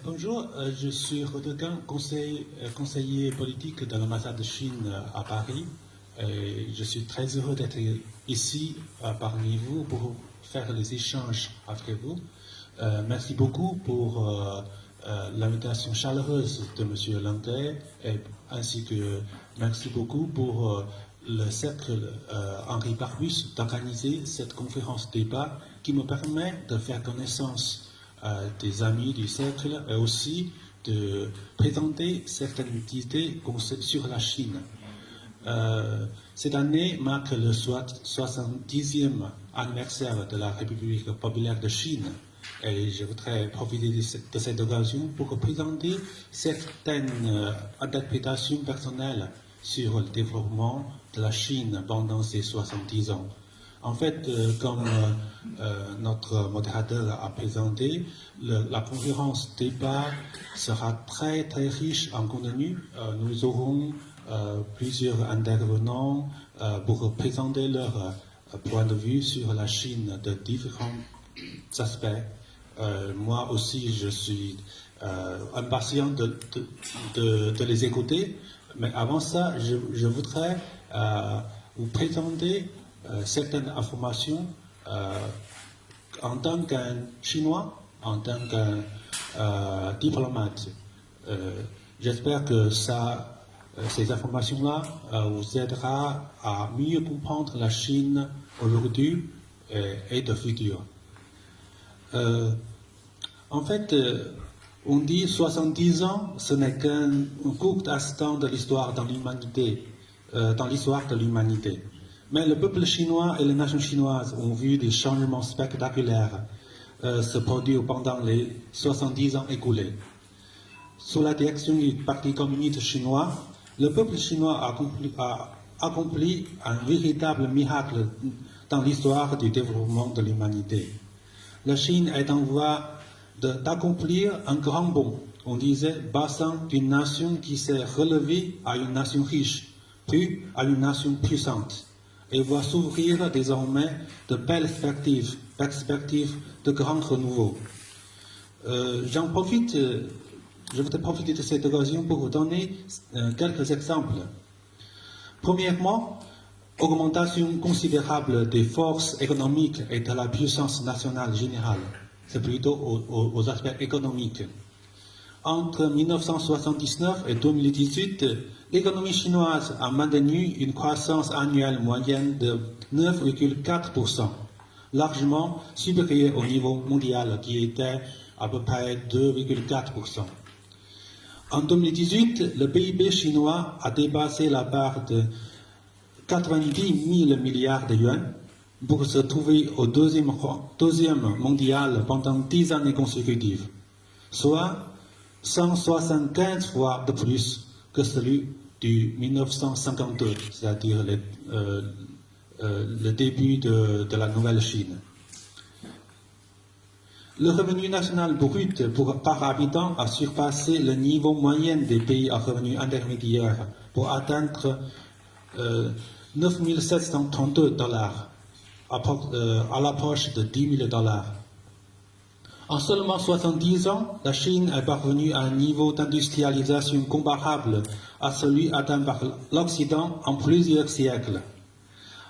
Bonjour, je suis Rodegan, conseiller politique de l'ambassade de Chine à Paris. Et je suis très heureux d'être ici parmi vous pour faire les échanges avec vous. Merci beaucoup pour l'invitation chaleureuse de M. Landais, ainsi que merci beaucoup pour le cercle Henri Barbus d'organiser cette conférence débat qui me permet de faire connaissance des amis du cercle et aussi de présenter certaines idées sur la Chine. Cette année marque le 70e anniversaire de la République populaire de Chine et je voudrais profiter de cette occasion pour présenter certaines interprétations personnelles sur le développement de la Chine pendant ces 70 ans. En fait, comme notre modérateur a présenté, la conférence débat sera très très riche en contenu. Nous aurons plusieurs intervenants pour présenter leur point de vue sur la Chine de différents aspects. Moi aussi, je suis impatient de les écouter, mais avant ça, je voudrais vous présenter certaines informations en tant qu'un Chinois, en tant qu'un diplomate. J'espère que ces informations-là vous aidera à mieux comprendre la Chine aujourd'hui et de futur. En fait, on dit 70 ans, ce n'est qu'un court instant de l'histoire dans l'humanité, dans l'histoire de l'humanité. Mais le peuple chinois et les nations chinoises ont vu des changements spectaculaires se produire pendant les 70 ans écoulés. Sous la direction du Parti communiste chinois, le peuple chinois a accompli un véritable miracle dans l'histoire du développement de l'humanité. La Chine est en voie d'accomplir un grand bond, on disait, passant d'une nation qui s'est relevée à une nation riche, puis à une nation puissante, et voit s'ouvrir désormais de belles perspectives de grand renouveau. Je voudrais profiter de cette occasion pour vous donner quelques exemples. Premièrement, augmentation considérable des forces économiques et de la puissance nationale générale. C'est plutôt aux aspects économiques. Entre 1979 et 2018, l'économie chinoise a maintenu une croissance annuelle moyenne de 9,4%, largement supérieure au niveau mondial qui était à peu près 2,4%. En 2018, le PIB chinois a dépassé la barre de 90 000 milliards de yuans pour se trouver au deuxième mondial pendant 10 années consécutives, soit 175 fois de plus que celui du 1952, c'est-à-dire le début de la nouvelle Chine. Le revenu national brut par habitant a surpassé le niveau moyen des pays à revenu intermédiaire pour atteindre 9 732 $ à l'approche de 10 000 $. En seulement 70 ans, la Chine est parvenue à un niveau d'industrialisation comparable à celui atteint par l'Occident en plusieurs siècles.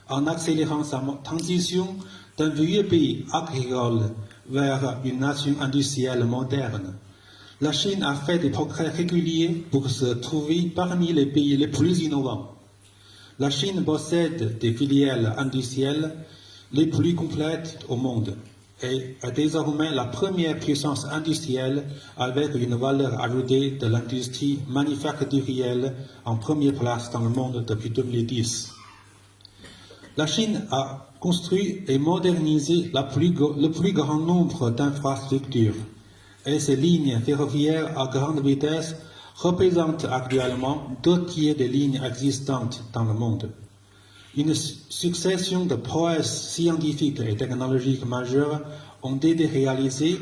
En accélérant sa transition d'un vieux pays agricole vers une nation industrielle moderne, la Chine a fait des progrès réguliers pour se trouver parmi les pays les plus innovants. La Chine possède des filières industrielles les plus complètes au monde et est désormais la première puissance industrielle avec une valeur ajoutée de l'industrie manufacturière en première place dans le monde depuis 2010. La Chine a construit et modernisé le plus grand nombre d'infrastructures et ces lignes ferroviaires à grande vitesse représentent actuellement 2/3 des lignes existantes dans le monde. Une succession de prouesses scientifiques et technologiques majeures ont été réalisées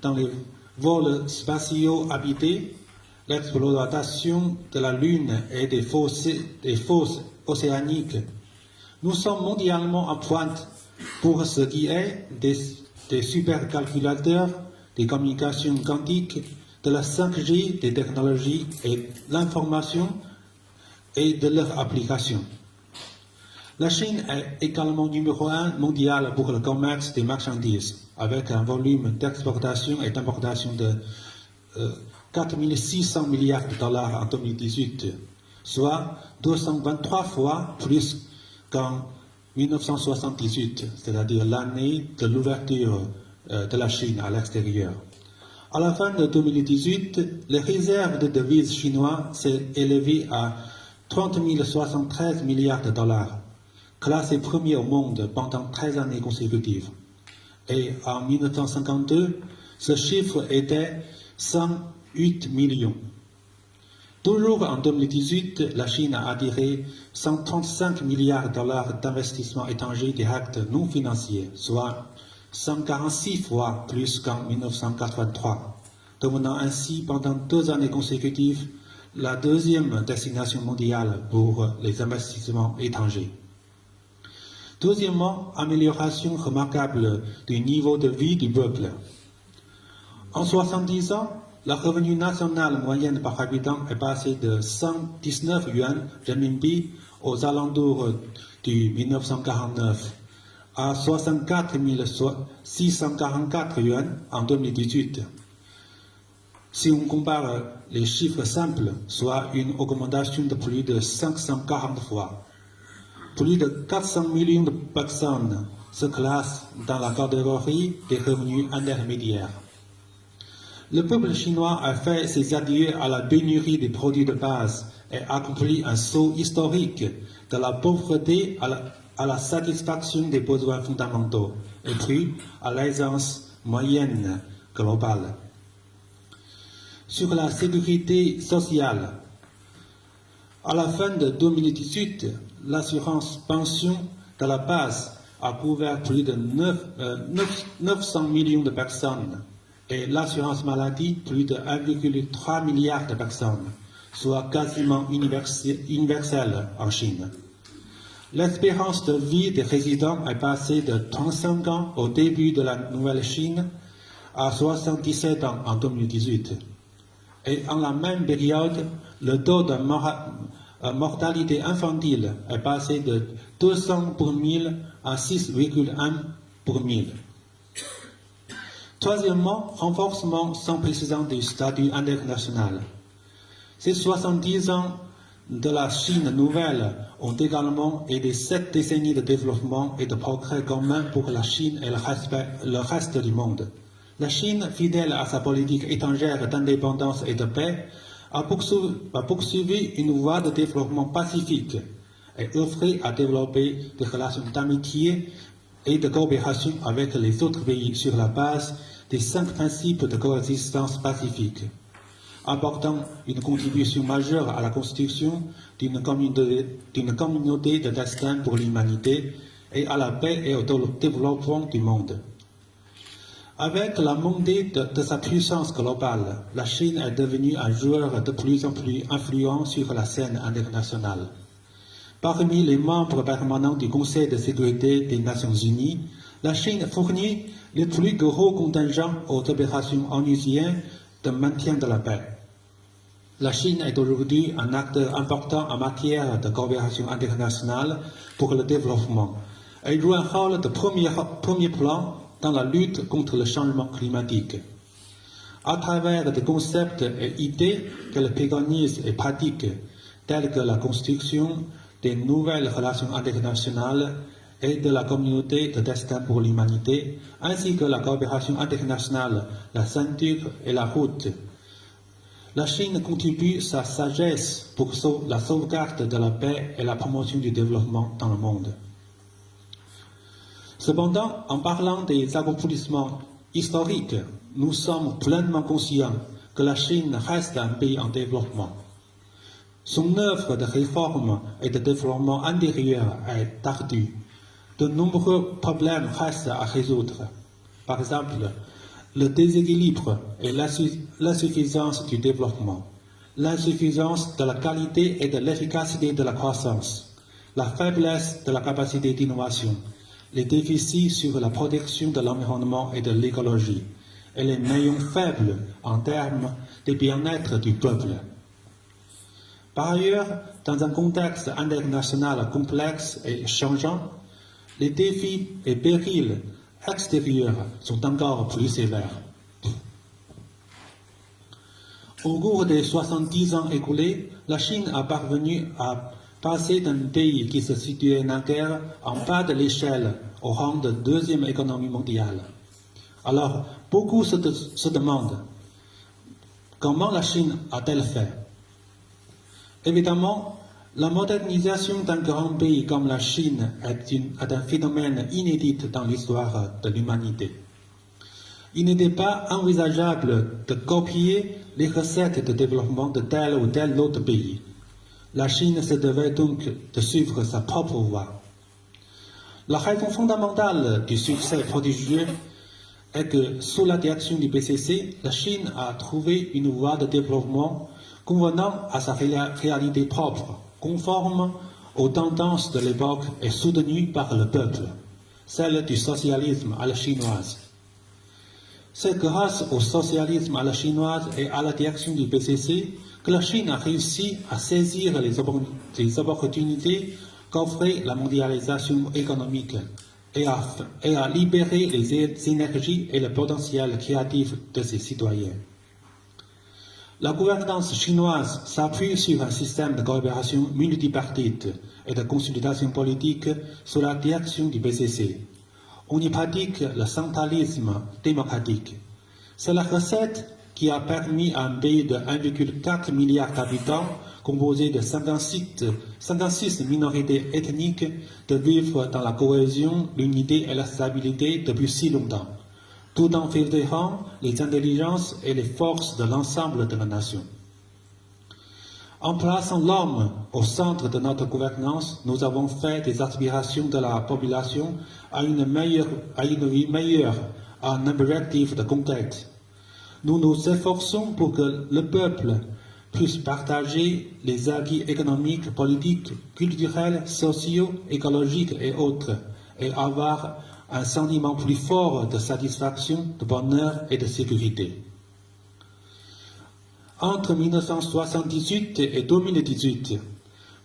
dans les vols spatiaux habités, l'exploitation de la Lune et des fosses océaniques. Nous sommes mondialement en pointe pour ce qui est des supercalculateurs, des communications quantiques, de la 5G, des technologies et l'information et de leur application. La Chine est également numéro 1 mondial pour le commerce des marchandises, avec un volume d'exportation et d'importation de 4 600 milliards de dollars en 2018, soit 223 fois plus qu'en 1978, c'est-à-dire l'année de l'ouverture de la Chine à l'extérieur. À la fin de 2018, les réserves de devises chinoises s'est élevées à 30 073 milliards de dollars, classé premier au monde pendant 13 années consécutives. Et en 1952, ce chiffre était 108 millions. Toujours en 2018, la Chine a attiré 135 milliards de dollars d'investissements étrangers directs non financiers, soit 146 fois plus qu'en 1983, devenant ainsi pendant 2 années consécutives la deuxième destination mondiale pour les investissements étrangers. Deuxièmement, amélioration remarquable du niveau de vie du peuple. En 70 ans, le revenu national moyen par habitant est passé de 119 yuan renminbi aux alentours du 1949 à 64 644 yuan en 2018. Si on compare les chiffres simples, soit une augmentation de plus de 540 fois, plus de 400 millions de personnes se classent dans la catégorie des revenus intermédiaires. Le peuple chinois a fait ses adieux à la pénurie des produits de base et accompli un saut historique de la pauvreté à la satisfaction des besoins fondamentaux et puis à l'aisance moyenne globale. Sur la sécurité sociale, à la fin de 2018, l'assurance pension de la base a couvert plus de 900 millions de personnes et l'assurance maladie plus de 1,3 milliard de personnes, soit quasiment universelle en Chine. L'espérance de vie des résidents est passée de 35 ans au début de la Nouvelle Chine à 77 ans en 2018. Et en la même période, le taux de mortalité infantile est passé de 200 pour 1000 à 6,1 pour 1000. Troisièmement, renforcement sans précédent du statut international. Ces 70 ans de la Chine nouvelle ont également aidé 7 décennies de développement et de progrès communs pour la Chine et le reste du monde. La Chine, fidèle à sa politique étrangère d'indépendance et de paix, a poursuivi une voie de développement pacifique et œuvré à développer des relations d'amitié et de coopération avec les autres pays sur la base des 5 principes de coexistence pacifique, apportant une contribution majeure à la constitution d'une communauté de destin pour l'humanité et à la paix et au développement du monde. Avec la montée de sa puissance globale, la Chine est devenue un joueur de plus en plus influent sur la scène internationale. Parmi les membres permanents du Conseil de sécurité des Nations Unies, la Chine fournit le plus gros contingent aux opérations onusiennes de maintien de la paix. La Chine est aujourd'hui un acteur important en matière de coopération internationale pour le développement. Elle joue un rôle de premier plan dans la lutte contre le changement climatique. À travers des concepts et idées qu'elle préconise et pratique, tels que la construction des nouvelles relations internationales et de la communauté de destin pour l'humanité, ainsi que la coopération internationale, la ceinture et la route, la Chine contribue sa sagesse pour la sauvegarde de la paix et la promotion du développement dans le monde. Cependant, en parlant des accomplissements historiques, nous sommes pleinement conscients que la Chine reste un pays en développement. Son œuvre de réforme et de développement intérieur est ardue. De nombreux problèmes restent à résoudre. Par exemple, le déséquilibre et l'insuffisance du développement, l'insuffisance de la qualité et de l'efficacité de la croissance, la faiblesse de la capacité d'innovation, les déficits sur la protection de l'environnement et de l'écologie, et les maillons faibles en termes de bien-être du peuple. Par ailleurs, dans un contexte international complexe et changeant, les défis et périls extérieurs sont encore plus sévères. Au cours des 70 ans écoulés, la Chine a parvenu à passer d'un pays qui se situait naguère en bas de l'échelle au rang de deuxième économie mondiale. Alors, beaucoup se demandent comment la Chine a-t-elle fait? Évidemment, la modernisation d'un grand pays comme la Chine est un phénomène inédit dans l'histoire de l'humanité. Il n'était pas envisageable de copier les recettes de développement de tel ou tel autre pays. La Chine se devait donc de suivre sa propre voie. La raison fondamentale du succès prodigieux est que, sous la direction du PCC, la Chine a trouvé une voie de développement convenant à sa réalité propre, conforme aux tendances de l'époque et soutenue par le peuple, celle du socialisme à la chinoise. C'est grâce au socialisme à la chinoise et à la direction du PCC que la Chine a réussi à saisir les opportunités qu'offrait la mondialisation économique et à libérer les énergies et le potentiel créatif de ses citoyens. La gouvernance chinoise s'appuie sur un système de coopération multipartite et de consultation politique sous la direction du PCC. On y pratique le centralisme démocratique. C'est la recette qui a permis à un pays de 1,4 milliard d'habitants, composé de 56 minorités ethniques, de vivre dans la cohésion, l'unité et la stabilité depuis si longtemps, tout en fédérant les intelligences et les forces de l'ensemble de la nation. En plaçant l'homme au centre de notre gouvernance, nous avons fait des aspirations de la population à une vie meilleure, à un objectif de conquête. Nous nous efforçons pour que le peuple puisse partager les acquis économiques, politiques, culturels, sociaux, écologiques et autres, et avoir un sentiment plus fort de satisfaction, de bonheur et de sécurité. Entre 1978 et 2018,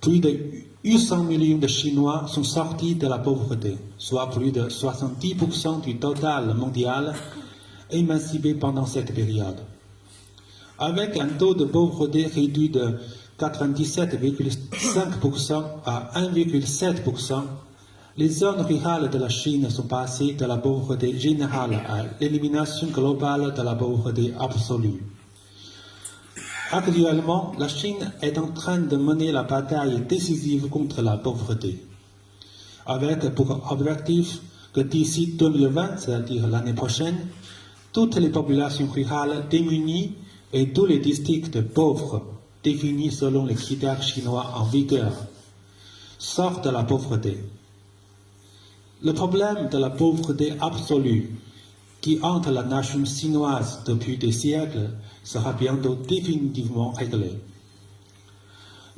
plus de 800 millions de Chinois sont sortis de la pauvreté, soit plus de 70% du total mondial émancipé pendant cette période. Avec un taux de pauvreté réduit de 97,5% à 1,7%, les zones rurales de la Chine sont passées de la pauvreté générale à l'élimination globale de la pauvreté absolue. Actuellement, la Chine est en train de mener la bataille décisive contre la pauvreté, avec pour objectif que d'ici 2020, c'est-à-dire l'année prochaine, toutes les populations rurales démunies et tous les districts pauvres, définis selon les critères chinois en vigueur, sortent de la pauvreté. Le problème de la pauvreté absolue qui hante la nation chinoise depuis des siècles sera bientôt définitivement réglé.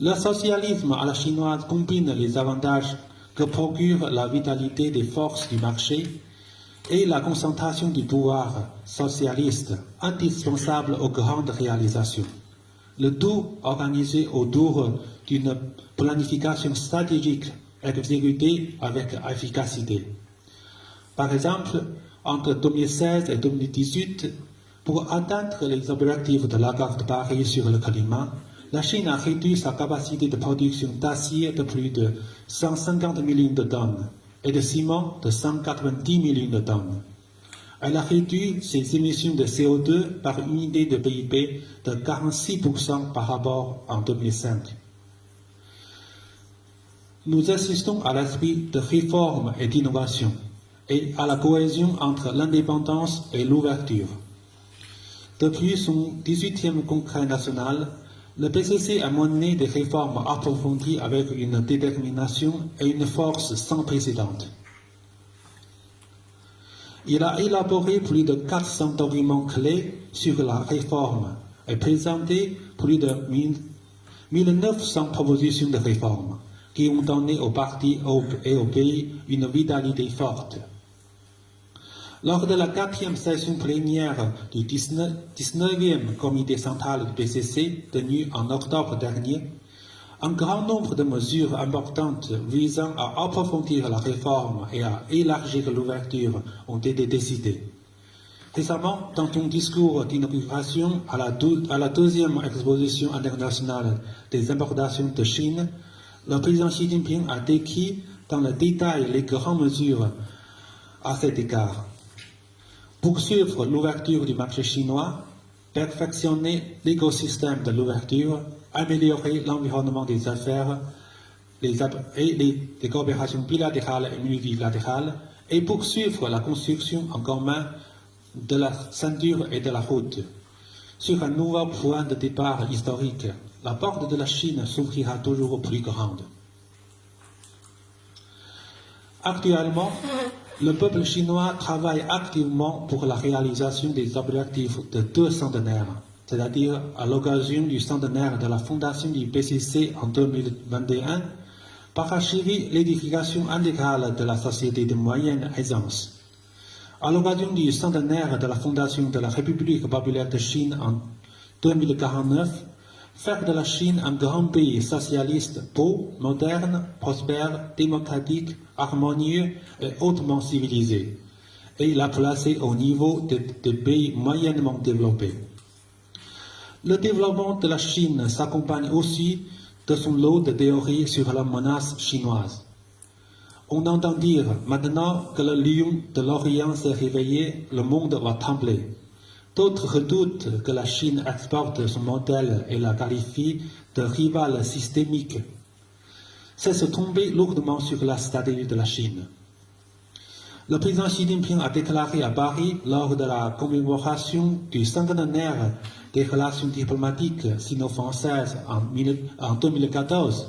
Le socialisme à la chinoise combine les avantages que procure la vitalité des forces du marché et la concentration du pouvoir socialiste indispensable aux grandes réalisations. Le tout organisé autour d'une planification stratégique exécutée avec efficacité. Par exemple, entre 2016 et 2018, pour atteindre les objectifs de l'accord de Paris sur le climat, la Chine a réduit sa capacité de production d'acier de plus de 150 millions de tonnes et de ciment de 190 millions de tonnes. Elle a réduit ses émissions de CO2 par unité de PIB de 46% par rapport en 2005. Nous assistons à l'esprit de réforme et d'innovation et à la cohésion entre l'indépendance et l'ouverture. Depuis son 18e congrès national, le PCC a mené des réformes approfondies avec une détermination et une force sans précédent. Il a élaboré plus de 400 documents clés sur la réforme et présenté plus de 1900 propositions de réforme qui ont donné au parti et au pays une vitalité forte. Lors de la 4e session plénière du 19e comité central du PCC, tenue en octobre dernier, un grand nombre de mesures importantes visant à approfondir la réforme et à élargir l'ouverture ont été décidées. Récemment, dans un discours d'inauguration à la 2e exposition internationale des importations de Chine, le président Xi Jinping a décrit dans le détail les grandes mesures à cet égard. Poursuivre l'ouverture du marché chinois, perfectionner l'écosystème de l'ouverture, améliorer l'environnement des affaires les coopérations bilatérales et multilatérales et poursuivre la construction en commun de la ceinture et de la route. Sur un nouveau point de départ historique, la porte de la Chine s'ouvrira toujours plus grande. Actuellement, le peuple chinois travaille activement pour la réalisation des objectifs de 2 centenaires, c'est-à-dire à l'occasion du centenaire de la fondation du PCC en 2021, parachever l'édification intégrale de la société de moyenne aisance. À l'occasion du centenaire de la fondation de la République populaire de Chine en 2049, faire de la Chine un grand pays socialiste, beau, moderne, prospère, démocratique, harmonieux et hautement civilisé, et la placer au niveau des pays moyennement développés. Le développement de la Chine s'accompagne aussi de son lot de théories sur la menace chinoise. On entend dire, maintenant que le lion de l'Orient s'est réveillé, le monde va trembler. D'autres redoutent que la Chine exporte son modèle et la qualifie de rivale systémique. C'est se tomber lourdement sur la stratégie de la Chine. Le président Xi Jinping a déclaré à Paris, lors de la commémoration du centenaire des relations diplomatiques sino-françaises en 2014,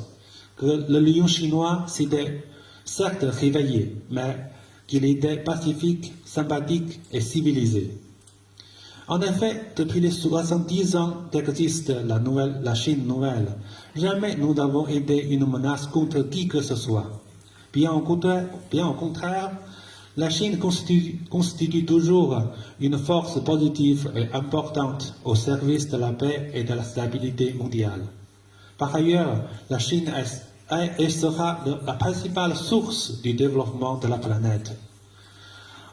que le lion chinois s'était certes réveillé, mais qu'il était pacifique, sympathique et civilisé. En effet, depuis les 70 ans qu'existe la Chine nouvelle, jamais nous n'avons été une menace contre qui que ce soit. Bien au contraire, la Chine constitue toujours une force positive et importante au service de la paix et de la stabilité mondiale. Par ailleurs, la Chine est et sera la principale source du développement de la planète.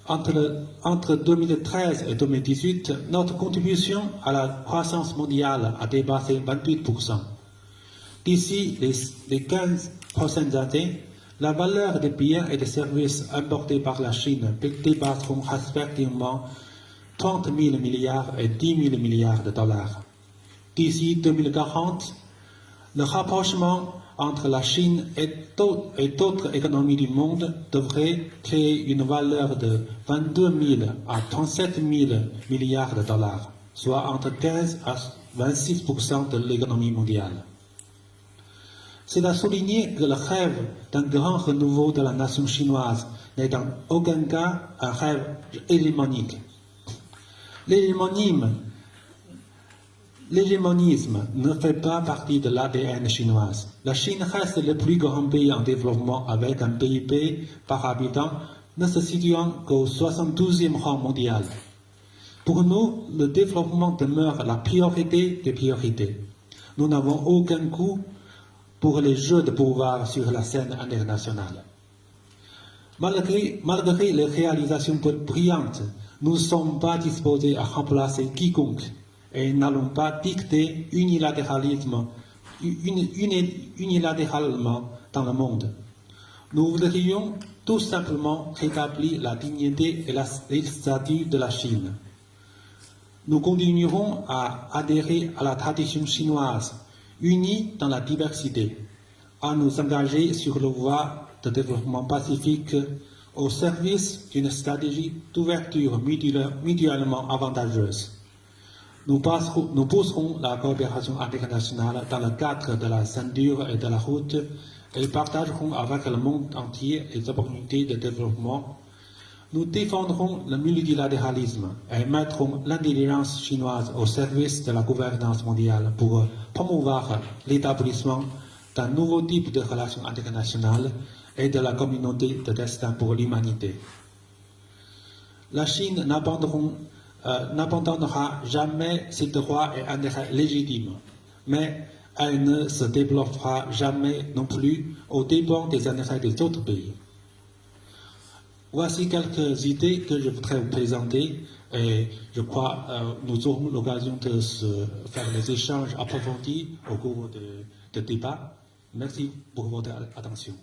Entre 2013 et 2018, notre contribution à la croissance mondiale a dépassé 28%. D'ici les 15 prochaines années, la valeur des biens et des services importés par la Chine dépasseront respectivement 30 000 milliards et 10 000 milliards de dollars. D'ici 2040, le rapprochement entre la Chine et d'autres économies du monde devrait créer une valeur de 22 000 à 37 000 milliards de dollars, soit entre 15 à 26% de l'économie mondiale. C'est à souligner que le rêve d'un grand renouveau de la nation chinoise n'est dans aucun cas un rêve hégémonique. L'hégémonisme ne fait pas partie de l'ADN chinoise. La Chine reste le plus grand pays en développement avec un PIB par habitant ne se situant qu'au 72e rang mondial. Pour nous, le développement demeure la priorité des priorités. Nous n'avons aucun goût pour les jeux de pouvoir sur la scène internationale. Malgré les réalisations brillantes, nous ne sommes pas disposés à remplacer quiconque et n'allons pas dicter unilatéralement dans le monde. Nous voudrions tout simplement rétablir la dignité et les statuts de la Chine. Nous continuerons à adhérer à la tradition chinoise, unis dans la diversité, à nous engager sur la voie de développement pacifique au service d'une stratégie d'ouverture mutuellement avantageuse. Nous pousserons la coopération internationale dans le cadre de la ceinture et de la route et partagerons avec le monde entier les opportunités de développement. Nous défendrons le multilatéralisme et mettrons l'intelligence chinoise au service de la gouvernance mondiale pour promouvoir l'établissement d'un nouveau type de relations internationales et de la communauté de destin pour l'humanité. La Chine n'abandonnera jamais ses droits et intérêts légitimes, mais elle ne se développera jamais non plus aux dépens des intérêts des autres pays. Voici quelques idées que je voudrais vous présenter et je crois nous aurons l'occasion de faire des échanges approfondis au cours de débat. Merci pour votre attention.